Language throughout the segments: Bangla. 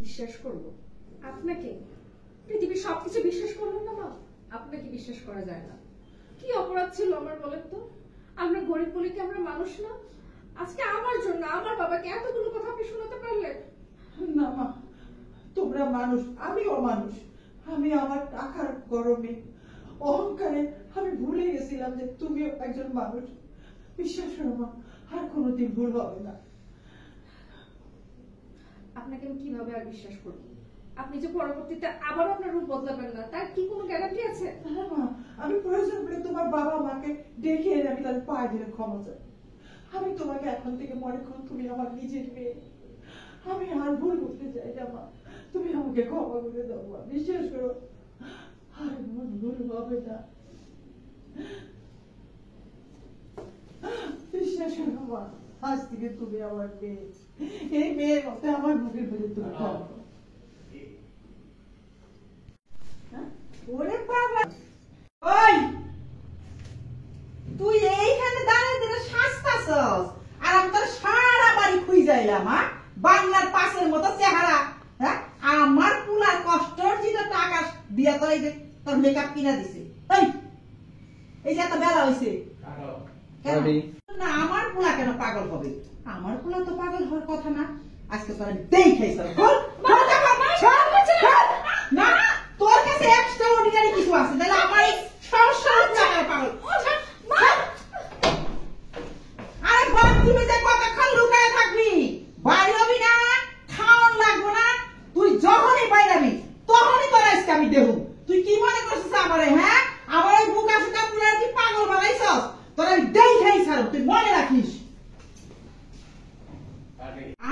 বিশ্বাস করব আপনাকে? পৃথিবীর সবকিছু বিশ্বাস করবেন না মা? আপনাকে বিশ্বাস করা যায় না। কি অপরাধ ছিল আমার বলেন তো? আমরা গরিব বলে কি আমরা মানুষ না? আজকে আমার জন্য আমার বাবাকে এতগুলো কথা আপনি শোনাতে পারলেন না মা, তোমরা মানুষ, আমিও মানুষ। আমি আমার টাকার গরমে, অহংকারে আমি ভুলে গেছিলাম যে তুমিও একজন মানুষ। বিশ্বাস করো মা, আর কোনোদিন ভুল হবে না। আপনাকে আমি কিভাবে আর বিশ্বাস করবো? আপনি যে পরবর্তীতে আবার আপনার রূপ বদলাবেন না তার কি কোনো গ্যারান্টি আছে? হ্যাঁ মা, আমি প্রয়োজন পড়লে তোমার বাবা মাকে ডেকে এনে আমি তাদের পায়ে ধরে ক্ষমা চাই। আমি তোমাকে এখন থেকে মনে করো তুমি আমার নিজের মেয়ে। আমি আর ভুল করতে চাই না মা, তুমি আমাকে ক্ষমা করে দাও মা, বিশ্বাস করো আর মন ভুল হবে না। বিশ্বাস করো মা, আজ থেকে তুমি আমার মেয়ে। এই মেয়ের মতো আমার মুখের মধ্যে তুমি থাকো। ওরে বাবা, ওই তুই এইখানে দাঁড়িয়ে দিলে শাস্তাছস আর আমি তোর সারা বাড়ি খুঁজে যাইলাম। বাংলার পাশের মতো চেহারা। হ্যাঁ, আমার পুলার কষ্টর যেটা টাকা দিয়া তোর এই যে তোর মেকআপ কিনা দিছে। এই যে এত বেলা হয়েছে না, আমার পুলা কেন পাগল হবে? আমার পুলা তো পাগল হওয়ার কথা না। আজকে তোর দেখাইছ না, তোর কাছে এক্সট্রা অর্ডিনারি কিছু আছে তাহলে আমার এই সংসার চাকার পাগল। আরে বাথরুমে যে কতক্ষণ লুকায় থাকবি? বাইরে হবি না, খাওয়ান লাগবো না। তুই যখনই বাইরাবি তখনই তোর আজকে আমি দেবো। তুই কি মনে করছিস আমারে? হ্যাঁ, আমার এই বুকা সুকা পুরার কি পাগল বানাইছস? তোর আমি দেখাই ছাড়ব, তুই মনে রাখিস।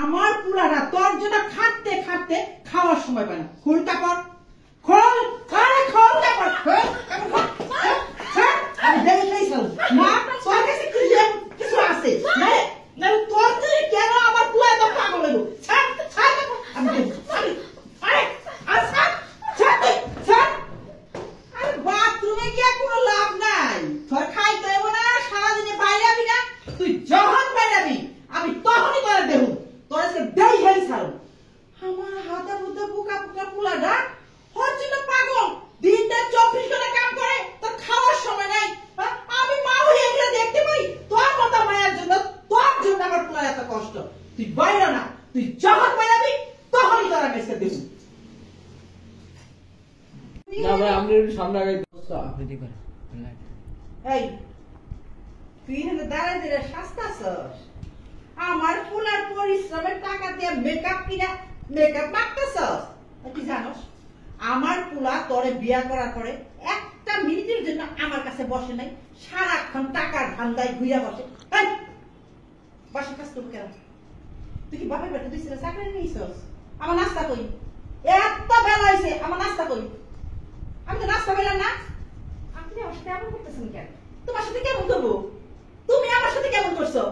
আমার পুরাটা তোর জন্য খাটতে খাটতে খাওয়ার সময় পায় না। খুল কাপড়, খোল, আরে খোল কাপড়, খোল কাপড়, আমি দেখাই ছাড়ব। মা, তোর কাছে কিছু আছে না? না তোর থেকে কেন আমার পুরা এত পাগল হইব? ছাড় ছাড় কাপড়, আমি দেব। আরে আরে ছাড় ছাড় ছাড়। আরে বাথরুমে গিয়ে কোনো লাভ নাই। তোর খাইতে হইব না, সারাদিনে বাইরাবি না। তুই যখন বাইরাবি আমি তখনই তোরে দেব। তোর আজকে দেখাই ছাড়ব। আমার হাতে বুদ্ধে বুকা বুকা পুলাটা ওর জন্য পাগল। দিনটা 24 ঘন্টা কাম করে, তোর খাওয়ার সময় নাই। আমি মা হয়ে এগুলো দেখতে পাই। তোর মতো মায়ের জন্য, তোর জন্য আমার পুলার এত কষ্ট। তুই বাইরে না, তুই যখন বাইরাবি তখনই তোরা মেসে দেব। না ভাই, আপনি একটু সামনে আগে আপনি দি করে এই তুই এখানে দাঁড়ায় দাঁড়ায় শাস্তাছস। আমার পুলার পরিশ্রমের টাকা দিয়ে মেকআপ কিনা মেকআপ মাখতেছস। তুই জানোস আমার পুলা তোরে বিয়া করার পরে একটা মিনিটের জন্য আমার কাছে বসে নাই, সারাক্ষণ টাকার ধান্দায় ঘুরিয়া বসে। এই বাসা কাজ করবো কেন? তুই কি বাপের বাড়িতে দুই ছেলে চাকরি নিয়েছস? আমার নাস্তা কই? এত বেলা হয়েছে, আমার নাস্তা কই? আমি তো নাস্তা পেলাম না। আপনি আমার সাথে এমন করতেছেন কেন? তোমার সাথে কেমন করবো? তুমি আমার সাথে কেমন করছো?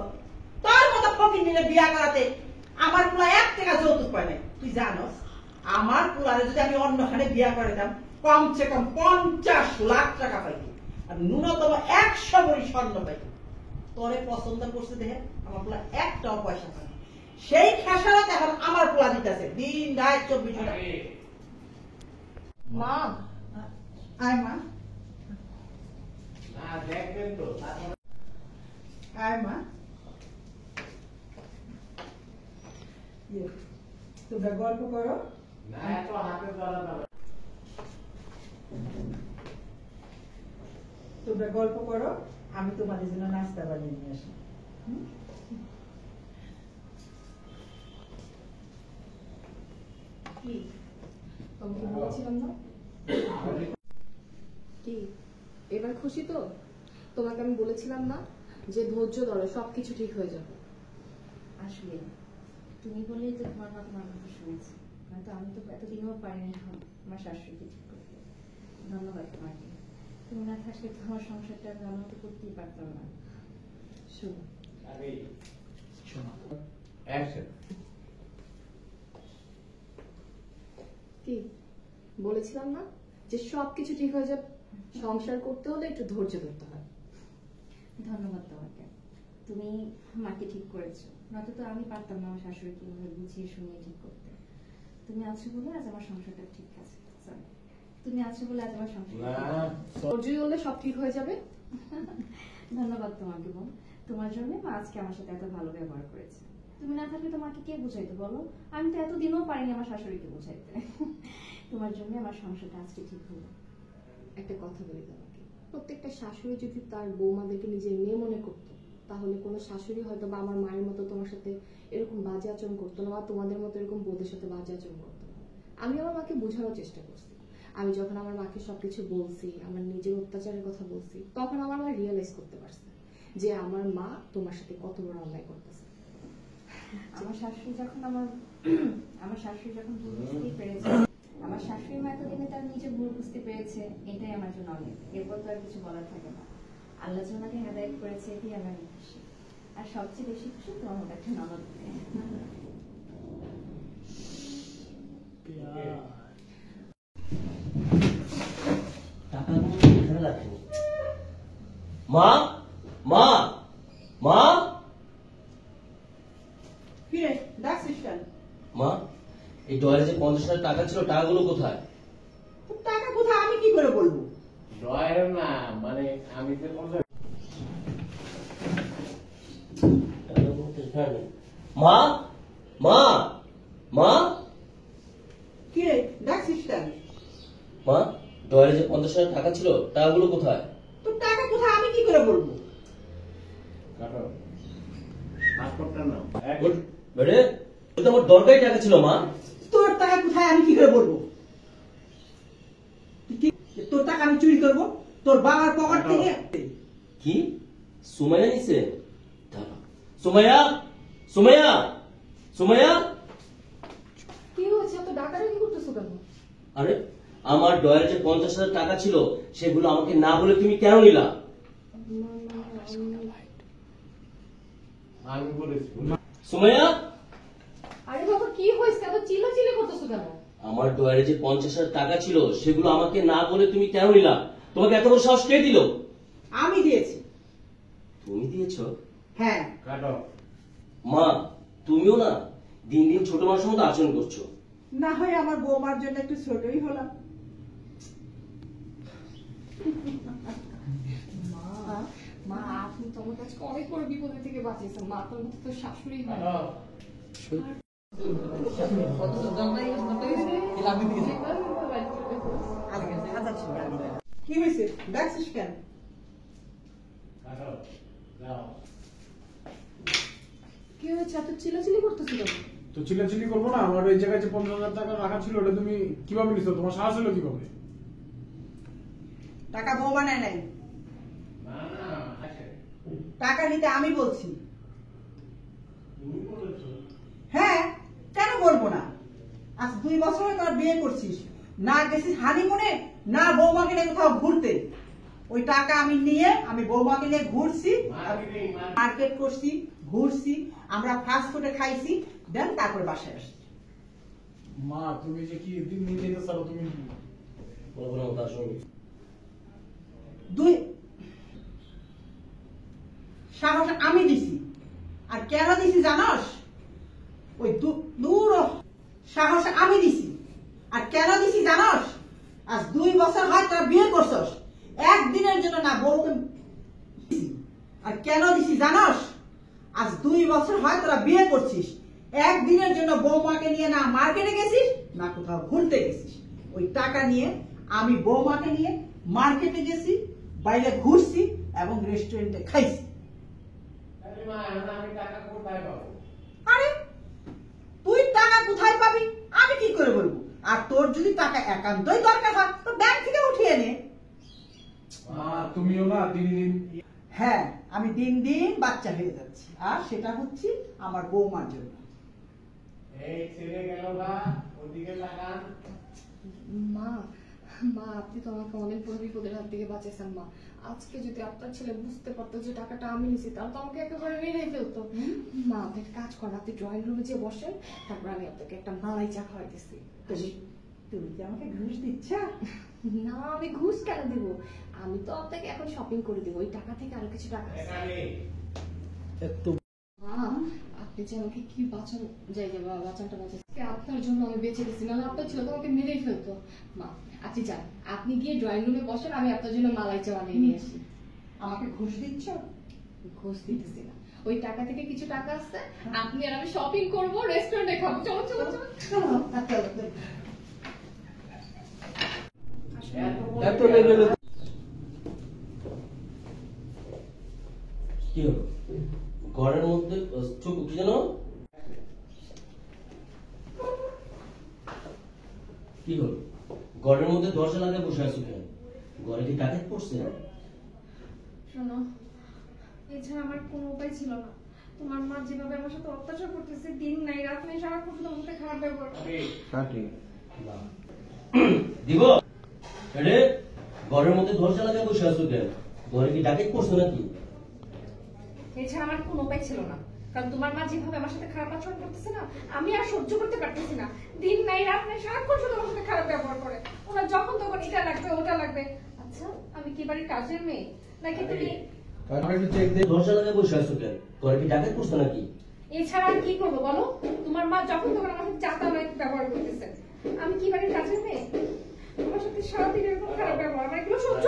তোর মতো ফকির নিলে বিয়া করাতে আমার পুলা 1 টাকা যৌতুক পায় নাই। তুই জানোস আমার পুলারে যদি আমি অন্যখানে বিয়া করে দিতাম কমসে কম 50 লাখ টাকা পাইতো আর ন্যূনতম 100 ভরি স্বর্ণ পাইতো। তোরে পছন্দ করছে দেখে আমার পুলা একটাও পয়সা পায় না। সেই খেসারত এখন আমার পুলা দিতেছে দিন রাত 24 ঘন্টা। মা, আয় মা, দেখবেন তো আয় মা। তোমরা গল্প করো। না, এত হাতে ধরা যাবে তোমরা গল্প করো, আমি তোমাদের জন্য নাস্তা বানিয়ে নিয়ে আসি। কি তোমাকে বলেছিলাম না? কি এবার খুশি তো? তোমাকে আমি বলেছিলাম না যে ধৈর্য ধরো, সবকিছু ঠিক হয়ে যাবে। আসলে তুমি বললেই তো তোমার কথা আমার কথা শুনেছি, নয়তো আমি তো এতদিনও পারিনি আমার শাশুড়িকে ঠিক করতে। ধন্যবাদ তোমাকে। তুমি না থাকলে তো আমার সংসারটা আমি ভালো মতো করতেই পারতাম না। শোনো, অ্যাকশন। কি বলেছিলাম না যে সবকিছু ঠিক হয়ে যাবে? সংসার করতে হলে একটু ধৈর্য ধরতে হয়। ধন্যবাদ তোমাকে। তুমি মাকে ঠিক করেছো, নয়তো তো আমি পারতাম না আমার শাশুড়িকে বুঝিয়ে শুনিয়ে ঠিক করতে। তুমি আছো বলে আজ আমার সংসারটা ঠিক আছে। Sorry, তুমি আছো বলে আজ আমার সংসারটা না ঠিক আছে। ধৈর্য হলে সব ঠিক হয়ে যাবে। ধন্যবাদ তোমাকে বোন, তোমার জন্য মা আজকে আমার সাথে এত ভালো ব্যবহার করেছে। তুমি না থাকলে তোমাকে কে বুঝাইতে বলো? আমি তো এতদিনও পারিনি আমার শাশুড়িকে বুঝাইতে। তোমার জন্য আমার সংসারটা আজকে ঠিক হলো। একটা কথা বলি তোমাকে, প্রত্যেকটা শাশুড়ি যদি তার বৌমাদেরকে নিজের মেয়ে মনে করতো, তাহলে কোনো শাশুড়ি হয়তো বা আমার মায়ের মতো তোমার সাথে এরকম বাজে আচরণ করতো না, বা তোমাদের মতো এরকম বোধের সাথে বাজে আচরণ করতো না। আমি আমার মাকে বোঝানোর চেষ্টা করছি। আমি যখন আমার মাকে সবকিছু বলছি, আমার নিজের অত্যাচারের কথা বলছি, তখন আমার মা রিয়েলাইজ করতে পারছে যে আমার মা তোমার সাথে কত বড় অন্যায় করতেছে। আমার শাশুড়ি যখন আমার শাশুড়ি যখন ভুল বুঝতে পেরেছে, আমার শাশুড়ি মা এতদিনে তার নিজে ভুল বুঝতে পেরেছে, এটাই আমার জন্য অনেক। এরপর তো আর কিছু বলার থাকে না। আল্লাহ যে ওনাকে হেদায়েত করেছে, এটাই আমি অনেক খুশি। আর সবচেয়ে বেশি খুশি তোমার মতো একটা ননদ পেয়ে। টাকাগুলো এখানে রাখো। মা মা মা কিরে ডাকছিস কেন? মা, এই ডয়ারে যে 50,000 টাকা ছিল, টাকাগুলো কোথায়? তোর টাকা কোথায় আমি কি করে বলবো? ডয়ের না, মানে আমি যে টাকাগুলো তো এখানে নেই। মা মা মা কিরে ডাকছিস কেন? মা, ডয়ারে যে 50,000 টাকা ছিল, টাকাগুলো কোথায়? তোর টাকা কোথায় আমি কি করে বলবো? কাটো পাসপোর্টটা নাও। বেড়ে তো আমার দরকারি টাকা ছিল মা। তোর টাকা কোথায় আমি কি করে বলবো? তোর টাকা আমি চুরি করবো তোর বাবার পকেট থেকে? কি সুমাইয়া নিছে? দাঁড়া। সুমাইয়া সুমাইয়া সুমাইয়া কি হয়েছে? এত ডাকাডাকি করতেছো কেন? আরে আমার ডয়ারে যে 50,000 টাকা ছিল, সেগুলো আমাকে না বলে তুমি কেন নিলা? আমি বলেছি সুমাইয়া, আরে বাবা কি হয়েছে? এত চিল্লাচিল্লি করতেছো কেন? আমার ডয়ারে যে 50,000 টাকা ছিল, সেগুলো আমাকে না বলে তুমি কেন নিলা? তোমাকে এত বড় সাহস কে দিল? আমি দিয়েছি। তুমি দিয়েছো? হ্যাঁ। কাটো। মা, তুমিও না দিন দিন ছোট মানুষের মতো আচরণ করছো। না হয় আমার বৌমার জন্য একটু ছোটই হলাম। মা আপনি তো আমার কাছে অনেক বড় বিপদের থেকে বাঁচিয়েছেন। মা আপনার মতো তো শাশুড়ি হয়। কি হয়েছে ডাকছিস কেন? কাটো। যাও। কি হয়েছে? এত চিল্লাচিল্লি করতেছো কেন? তো চিল্লাচিল্লি করবো না? আমার এই জায়গায় যে 50,000 টাকা রাখা ছিল, ওটা তুমি কিভাবে নিছো? তোমার সাহস হলো কিভাবে? টাকা বৌমা নেয় নাই, না না আছে। টাকা নিতে আমি বলছি। তুমি বলেছো। হ্যাঁ, কেন বলবো না? আজ 2 বছর হয়ে তোর বিয়ে করছিস, না গেছিস হানিমুনে, না বৌমাকে নিয়ে কোথাও ঘুরতে। ওই টাকা আমি নিয়ে আমি বৌমাকে নিয়ে ঘুরছি, মার্কেট করছি, ঘুরছি, আমরা ফাস্ট ফুডে খাইছি, দেন তারপর বাসায় আসছি। মা, তুমি যে কি দিন দিন যেতে চাও, তুমি বলবো না তার সঙ্গে। 2 সাহস আমি দিছি। আর কেন দিছি জানস? ওই দূর সাহস আমি দিছি। আর কেন দিছি জানস? আজ 2 বছর হয় তোরা বিয়ে করছস, একদিনের জন্য না বউকে দিছি। আর কেন দিছি জানস? আজ 2 বছর হয় তোরা বিয়ে করছিস, একদিনের জন্য বৌমাকে নিয়ে না মার্কেটে গেছিস, না কোথাও ঘুরতে গেছিস। ওই টাকা নিয়ে আমি বৌমাকে নিয়ে মার্কেটে গেছি, বাইরে ঘুরছি এবং রেস্টুরেন্টে খাইছি। আরে মা, এখন আমি টাকা কোথায় পাবো? আরে তুই টাকা কোথায় পাবি আমি কি করে বলবো? আর তোর যদি টাকা একান্তই দরকার হয় তো ব্যাংক থেকে উঠিয়ে নে। মা, তুমিও না দিন দিন হ্যাঁ, আমি দিন দিন বাচ্চা হয়ে যাচ্ছি, আর সেটা হচ্ছে আমার বৌমার জন্য। এই ছেলে গেল না, ওদিকে তাকান। মা মা আপনি তো আমাকে অনেক বড় বিপদের হাত থেকে বাঁচিয়েছেন। মা আজকে যদি আপনার ছেলে বুঝতে পারতো যে টাকাটা আমি নিছি, তাহলে তো আমাকে একেবারে মেরে ফেলতো। মা আপনি একটা কাজ করেন, আপনি ড্রয়িং রুমে যেয়ে বসেন, তারপর আমি আপনাকে একটা মালাই চা খাওয়াইতেছি। তুমি কি আমাকে ঘুষ দিচ্ছ? না আমি ঘুষ কেন দিব? আমি তো আপনাকে এখন শপিং করে দিব, ওই টাকা থেকে আরো কিছু টাকা আছে। এখানে মা আপনি যে আমাকে কি বাঁচান, যাই বাঁচানটা বাঁচান। আজকে আপনার জন্য আমি বেঁচে গেছি, নাহলে আপনার ছিল তোমাকে মেরেই ফেলতো। মা আপনি যান, আপনি গিয়ে ড্রয়িং রুমে বসেন, আমি আপনার জন্য মালাই চা বানিয়ে নিয়ে আসি। আমাকে ঘুষ দিচ্ছ? ঘুষ দিতেছি না, ওই টাকা থেকে কিছু টাকা আছে, আপনি আর আমি শপিং করবো, রেস্টুরেন্টে খাবো। চলো চলো চলো। এত লেভেলে কি হলো ঘরের মধ্যে চোখ কি জানো কি হলো ঘরের মধ্যে দরজা লাগিয়ে বসে আছো কেন? ঘরে কি ডাকাত পড়ছে? শোনো, এছাড়া আমার কোনো উপায় ছিল না। তোমার মা যেভাবে আমার সাথে অত্যাচার করতেছে, দিন নাই রাত নাই, সারাক্ষণ শুধু মুখে খারাপ ব্যবহার করে। কাটি দিব আরে ঘরের মধ্যে দরজা লাগিয়ে বসে আছো কেন? ঘরে কি ডাকাত পড়ছে নাকি? এছাড়া আমার কোনো উপায় ছিল না, কারণ তোমার মা যেভাবে আমার সাথে খারাপ আচরণ করতেছে না, আমি আর সহ্য করতে পারতেছি না। দিন নাই রাত নাই, সারাক্ষণ শুধু আমার সাথে খারাপ ব্যবহার করে। ওনার যখন তখন এটা লাগবে ওটা লাগবে। আচ্ছা, আমি কি বাড়ির কাজের মেয়ে নাকি তুমি? আমরা একটু চেক দিই। দরজা লাগিয়ে বসে আছো কেন? ঘরে কি ডাকাত পড়ছে নাকি? এছাড়া আর কি করবো বলো? তোমার মা যখন তখন আমার সাথে চাতা ব্যবহার করতেছে। আমি কি বাড়ির কাজের মেয়ে? আমার সাথে সারাদিন এরকম খারাপ ব্যবহার, আমার এগুলো সহ্য